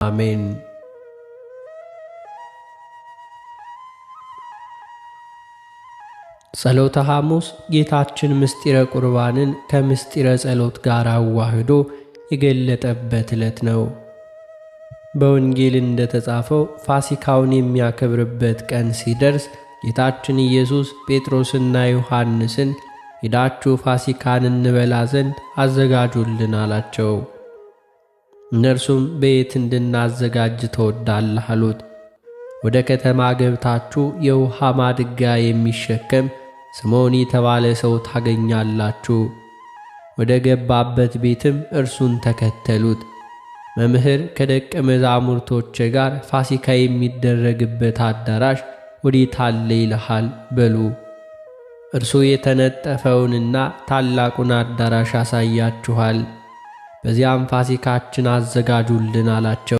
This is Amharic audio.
አሜን። ጸሎተ ሐሙስ ጌታችን ምስጢረ ቁርባንን ከምስጢረ ጸሎት ጋር አዋህዶ የገለጠበት ዕለት ነው። በወንጌል እንደተጻፈው ፋሲካውን የሚያከብርበት ቀን ሲደርስ ጌታችን ኢየሱስ ጴጥሮስና ዮሐንስን ሄዳችሁ ፋሲካን እንበላ ዘንድ አዘጋጁልን አላቸው። እነርሱም በየት እንድናዘጋጅ ትወዳለህ አሉት። ወደ ከተማ ገብታችሁ የውሃ ማድጋ የሚሸከም ስምዖን የተባለ ሰው ታገኛላችሁ። ወደ ገባበት ቤትም እርሱን ተከተሉት። መምህር ከደቀ መዛሙርቶቼ ጋር ፋሲካ የሚደረግበት አዳራሽ ወዴት አለ ይልሃል በሉ። እርሱ የተነጠፈውንና ታላቁን አዳራሽ ያሳያችኋል። በዚያም ፋሲካችን አዘጋጁልን አላቸው።